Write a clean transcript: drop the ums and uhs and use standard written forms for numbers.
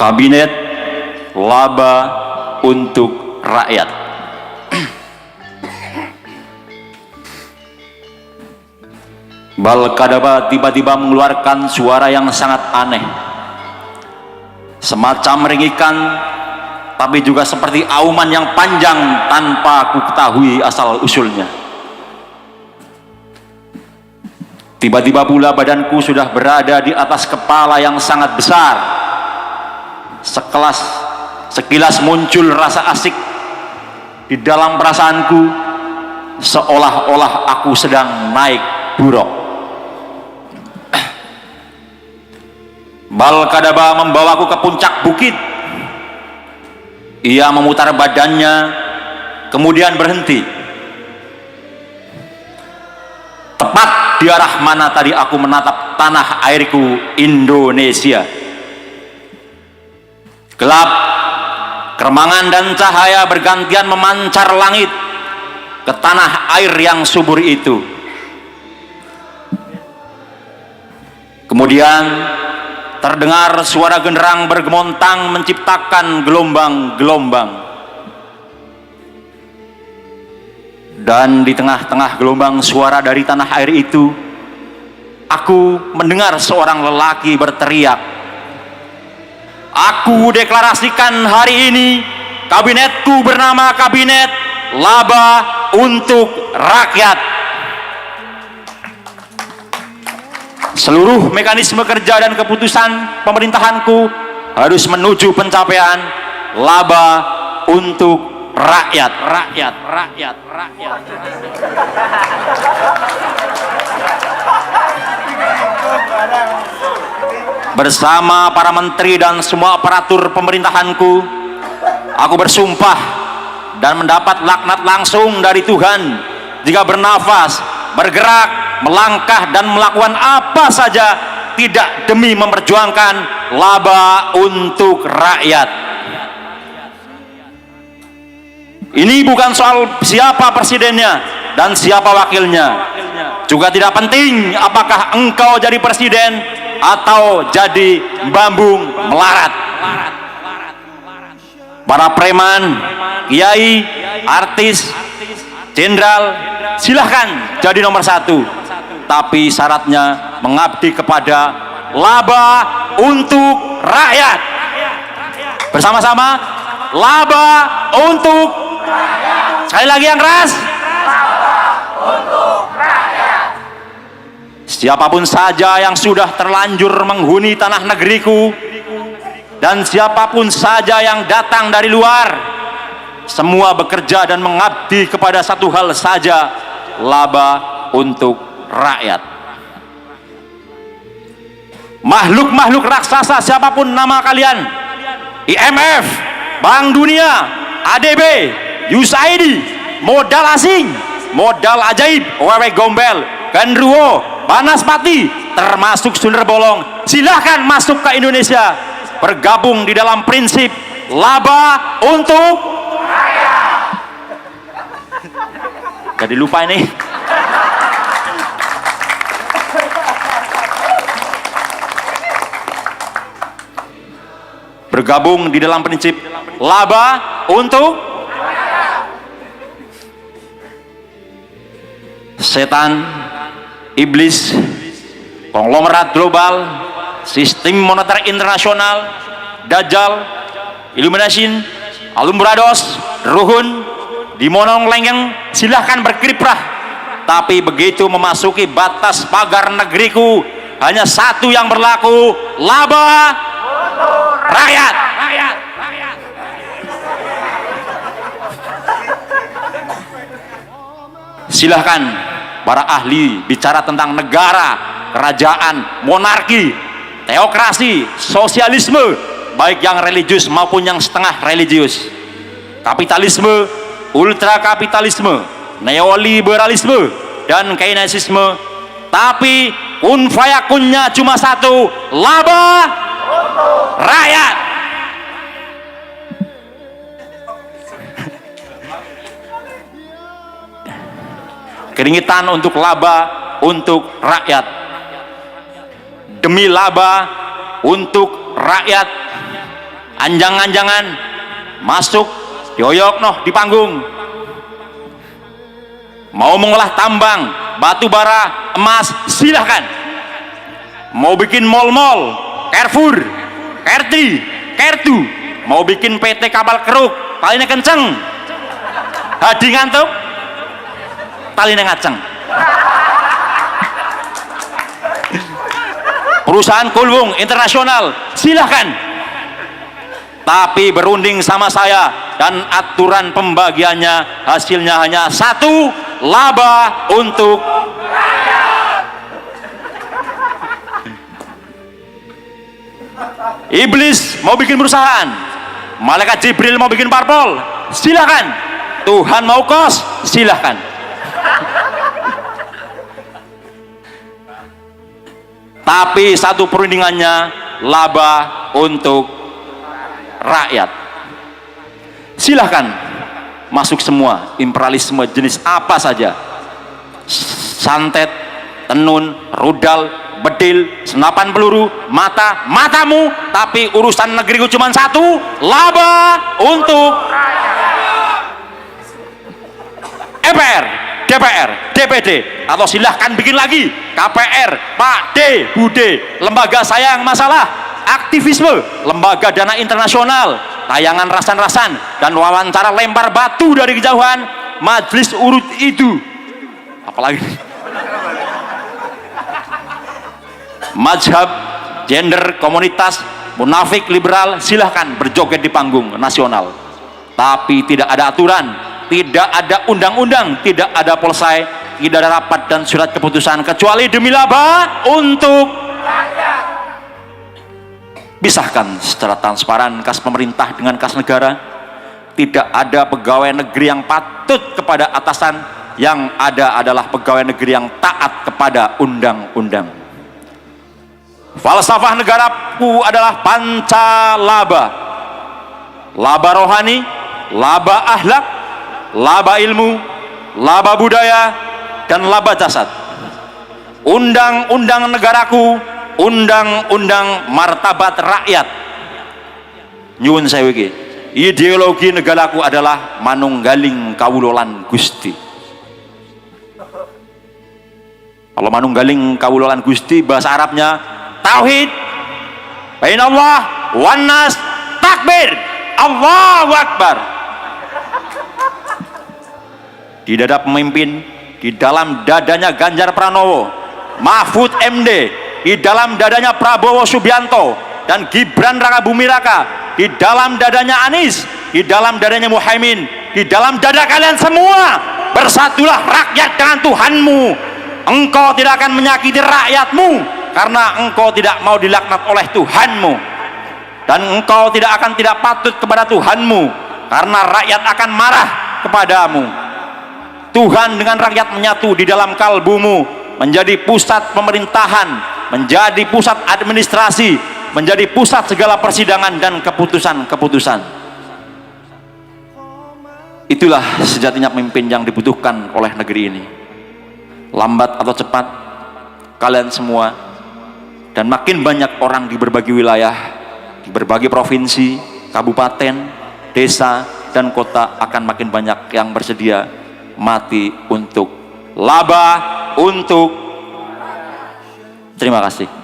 Kabinet Laba untuk Rakyat. Balkadaba tiba-tiba mengeluarkan suara yang sangat aneh, semacam ringikan, tapi juga seperti auman yang panjang tanpa aku ketahui asal usulnya. Tiba-tiba pula badanku sudah berada di atas kepala yang sangat besar. Sekilas muncul rasa asik di dalam perasaanku, seolah-olah aku sedang naik buruk. Balkadaba membawaku ke puncak bukit. Ia memutar badannya, kemudian berhenti. Tepat di arah mana tadi aku menatap tanah airku, Indonesia. Gelap, keremangan dan cahaya bergantian memancar langit ke tanah air yang subur itu. Kemudian terdengar suara genderang bergemontang menciptakan gelombang-gelombang. Dan di tengah-tengah gelombang suara dari tanah air itu, aku mendengar seorang lelaki berteriak, "Aku deklarasikan hari ini, kabinetku bernama Kabinet Laba untuk Rakyat. Seluruh mekanisme kerja dan keputusan pemerintahanku harus menuju pencapaian laba untuk rakyat, rakyat, rakyat, rakyat." Bersama para menteri dan semua aparatur pemerintahanku, aku bersumpah dan mendapat laknat langsung dari Tuhan jika bernafas, bergerak, melangkah dan melakukan apa saja tidak demi memperjuangkan laba untuk rakyat. Ini bukan soal siapa presidennya dan siapa wakilnya. Juga tidak penting apakah engkau jadi presiden atau jadi bambung melarat. Para preman, kiai, artis, jenderal, silahkan jadi nomor satu, tapi syaratnya mengabdi kepada laba untuk rakyat. Bersama-sama, laba untuk rakyat. Sekali lagi yang keras, laba untuk rakyat. Siapapun saja yang sudah terlanjur menghuni tanah negeriku dan siapapun saja yang datang dari luar, semua bekerja dan mengabdi kepada satu hal saja, laba untuk rakyat. Makhluk-makhluk raksasa siapapun nama kalian, IMF, Bank Dunia, ADB, USAID, modal asing, modal ajaib, wewe gombel, genruwo, banaspati, termasuk Sundar Bolong, silahkan masuk ke Indonesia, bergabung di dalam prinsip laba untuk rakyat. Jadi lupa ini. Bergabung di dalam prinsip laba untuk setan, iblis, konglomerat global, sistem moneter internasional, dajjal, illumination, alumbrados, ruhun, dimonong lengeng, silahkan berkiprah. Tapi begitu memasuki batas pagar negeriku, hanya satu yang berlaku, laba rakyat, rakyat, rakyat. Silahkan para ahli bicara tentang negara, kerajaan, monarki, teokrasi, sosialisme, baik yang religius maupun yang setengah religius, kapitalisme, ultrakapitalisme, neoliberalisme, dan keynesisme. Tapi kun fayakunnya cuma satu, laba rakyat. Keringitan untuk laba untuk rakyat, demi laba untuk rakyat, anjang-anjangan masuk dioyok noh di panggung, mau mengolah tambang, batu bara, emas, silahkan. Mau bikin mall-mall, Carrefour, Carti, Kertu, mau bikin PT kapal keruk, talinya kenceng, hadi ngantuk, talinya ngaceng. Perusahaan kulwung internasional, silahkan. Tapi berunding sama saya dan aturan pembagiannya hasilnya hanya satu, laba untuk iblis mau bikin perusahaan, malaikat Jibril mau bikin parpol, silahkan. Tuhan mau kos, silahkan. Tapi satu perundingannya, laba untuk rakyat. Silahkan masuk semua, imperialisme jenis apa saja, santet, tenun, rudal, bedil, senapan peluru, matamu, tapi urusan negeriku cuma satu, laba untuk MPR, DPR, DPD, atau silahkan bikin lagi KPR, Pak D, Bude, lembaga saya yang masalah, aktivisme, lembaga dana internasional, tayangan rasan-rasan, dan wawancara lempar batu dari kejauhan, majelis urut itu, apalagi mazhab, gender, komunitas, munafik, liberal, silahkan berjoget di panggung nasional. Tapi tidak ada aturan, tidak ada undang-undang, tidak ada polsai, tidak ada rapat dan surat keputusan, kecuali demi laba untuk pisahkan secara transparan kas pemerintah dengan kas negara. Tidak ada pegawai negeri yang patut kepada atasan, yang ada adalah pegawai negeri yang taat kepada undang-undang. Falsafah negaraku adalah pancalaba, laba rohani, laba akhlak, laba ilmu, laba budaya, dan laba jasad. Undang-undang negaraku, undang-undang martabat rakyat. Nyuwun sewu iki, ideologi negaraku adalah manunggaling kawulolan Gusti. Kalau manunggaling kawulolan Gusti bahasa Arabnya tauhid, bainallah wan nas, takbir, Allahu Akbar. Di dada pemimpin, di dalam dadanya Ganjar Pranowo, Mahfud MD, di dalam dadanya Prabowo Subianto dan Gibran Raka Buming Raka, di dalam dadanya Anies, di dalam dadanya Muhaimin, di dalam dada kalian semua, bersatulah rakyat dengan Tuhanmu. Engkau tidak akan menyakiti rakyatmu karena engkau tidak mau dilaknat oleh Tuhanmu, dan engkau tidak akan tidak patut kepada Tuhanmu karena rakyat akan marah kepadamu. Tuhan dengan rakyat menyatu di dalam kalbumu, menjadi pusat pemerintahan, menjadi pusat administrasi, menjadi pusat segala persidangan dan keputusan-keputusan. Itulah sejatinya pemimpin yang dibutuhkan oleh negeri ini. Lambat atau cepat, kalian semua dan makin banyak orang di berbagai wilayah, di berbagai provinsi, kabupaten, desa, dan kota akan makin banyak yang bersedia mati untuk laba untuk. Terima kasih.